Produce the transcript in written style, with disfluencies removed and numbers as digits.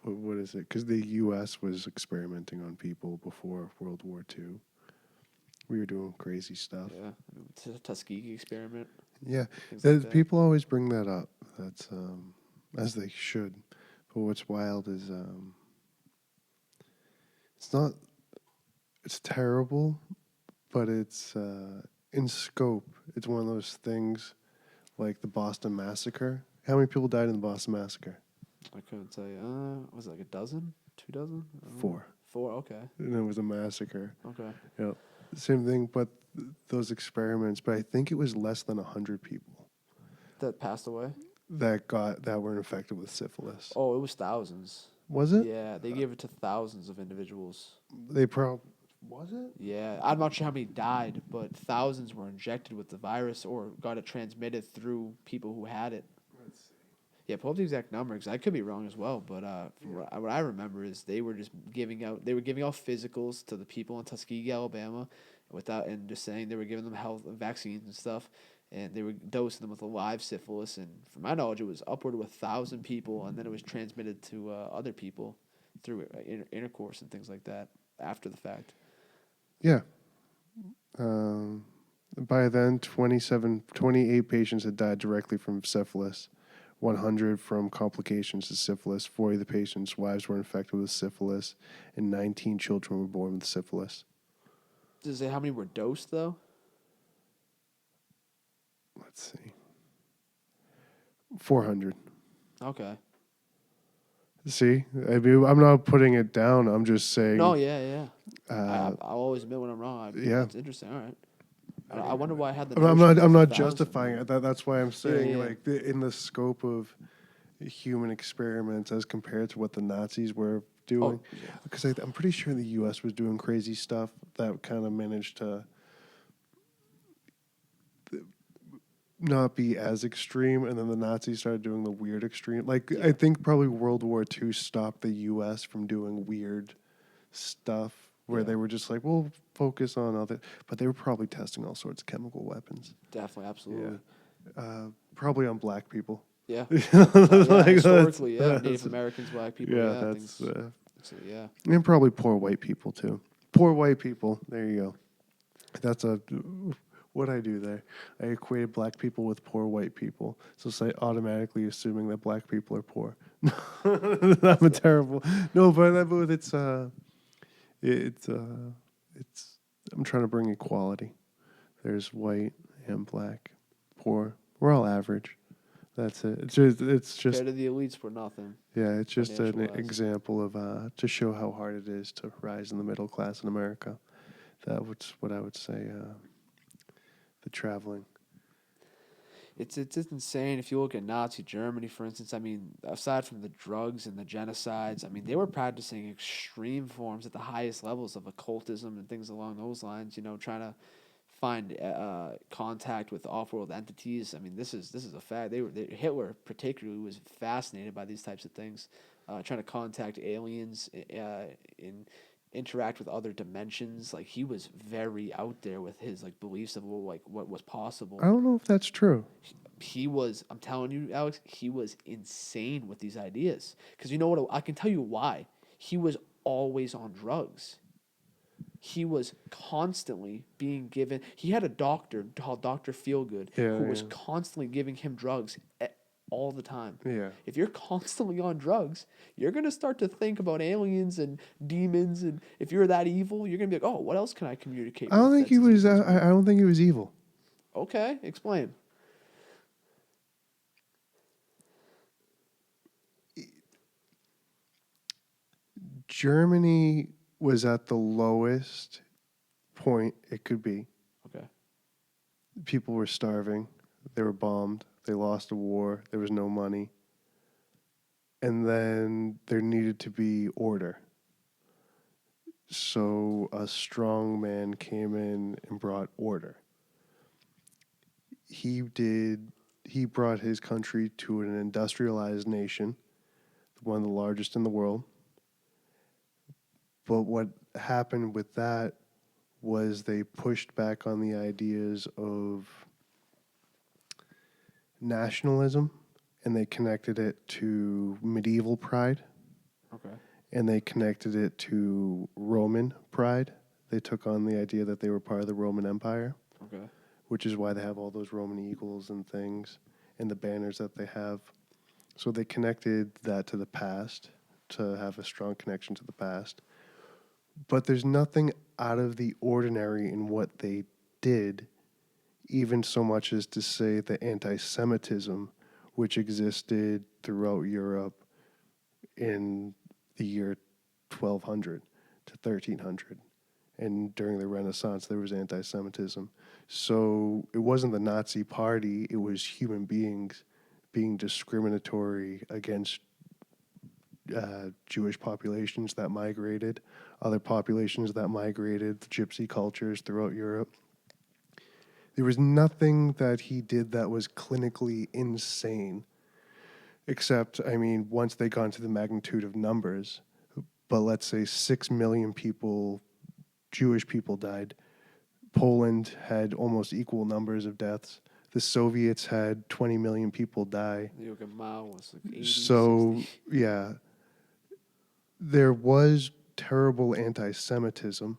what is it? Because the U.S. was experimenting on people before World War II. We were doing crazy stuff. Yeah, it's a Tuskegee experiment. Yeah, Things like that. people always bring that up. That's as they should. But what's wild is it's not. It's terrible, but it's in scope. It's one of those things like the Boston Massacre. How many people died in the Boston Massacre? I couldn't tell you. Was it like a dozen? 2 dozen? 4. 4, okay. And it was a massacre. Okay. Yeah, same thing. But those experiments. But I think it was less than 100 people That passed away? that were infected with syphilis. Oh, it was thousands. Was it? Yeah, they gave it to thousands of individuals. They probably was it. Yeah, I'm not sure how many died, but thousands were injected with the virus or got it transmitted through people who had it. Let's see. Yeah, pull up the exact number because I could be wrong as well. But from what I remember is they were just giving out physicals to the people in Tuskegee, Alabama, and just saying they were giving them health vaccines and stuff, and they were dosing them with a live syphilis. And from my knowledge, it was upward of 1,000 people, and then it was transmitted to other people through intercourse and things like that after the fact. Yeah. By then, 28 patients had died directly from syphilis, 100 from complications of syphilis, 40 of the patients' wives were infected with syphilis, and 19 children were born with syphilis. Does it say how many were dosed, though? Let's see. 400. Okay. See? I mean, I'm not putting it down. I'm just saying. No, yeah. I'll always admit when I'm wrong. Yeah. That's interesting. All right. I wonder why I had the. I'm notion not of 1,000. justifying it. That's why I'm saying Yeah. like in the scope of human experiments as compared to what the Nazis were doing, because I'm pretty sure the U.S. was doing crazy stuff that kind of managed to not be as extreme, and then the Nazis started doing the weird extreme. Like I think probably World War II stopped the U.S. from doing weird stuff where they were just like, we'll focus on other, but they were probably testing all sorts of chemical weapons. Definitely, absolutely. Yeah. Probably on black people. Yeah. Like, Historically, Native Americans, black people. Yeah, Yeah, that's yeah. and probably poor white people too. Poor white people. There you go. That's what I do there. I equated black people with poor white people, so it's like automatically assuming that black people are poor. I'm a terrible. No, but it's I'm trying to bring equality. There's white and black, poor. We're all average. That's it. It's just Compared to the elites, we're nothing. yeah. It's just an financial-wise. example of to show how hard it is to rise in the middle class in America. That's what I would say. The traveling. It's insane. If you look at Nazi Germany, for instance, I mean, aside from the drugs and the genocides, I mean, they were practicing extreme forms at the highest levels of occultism and things along those lines. You know, trying to find contact with off-world entities. I mean, this is a fact. Hitler particularly was fascinated by these types of things, trying to contact aliens, in interact with other dimensions. Like he was very out there with his like beliefs of what was possible. I don't know if that's true. He was, I'm telling you, Alex, he was insane with these ideas. Because you know what? I can tell you why. He was always on drugs. He was constantly being given. He had a doctor called Dr. Feelgood who was constantly giving him drugs all the time. Yeah. If you're constantly on drugs, you're going to start to think about aliens and demons. And if you're that evil, you're going to be like, oh, what else can I communicate with? I don't think he was. I don't think he was evil. Okay, explain. Germany was at the lowest point it could be. Okay. People were starving. They were bombed. They lost a war. There was no money. And then there needed to be order. So a strong man came in and brought order. He brought his country to an industrialized nation, one of the largest in the world. But what happened with that was they pushed back on the ideas of nationalism, and they connected it to medieval pride. and they connected it to Roman pride. They took on the idea that they were part of the Roman Empire, Okay. which is why they have all those Roman eagles and things and the banners that they have. So they connected that to the past to have a strong connection to the past. But there's nothing out of the ordinary in what they did, even so much as to say the anti Semitism, which existed throughout Europe in the year 1200 to 1300. And during the Renaissance, there was anti Semitism. So it wasn't the Nazi party, it was human beings being discriminatory against Jewish populations that migrated, other populations that migrated, the gypsy cultures throughout Europe. There was nothing that he did that was clinically insane, except, I mean, once they got into the magnitude of numbers, but let's say 6 million people, Jewish people, died. Poland had almost equal numbers of deaths. The Soviets had 20 million people die. The Yoga Mao was like 80, So, 60. yeah, there was terrible anti Semitism,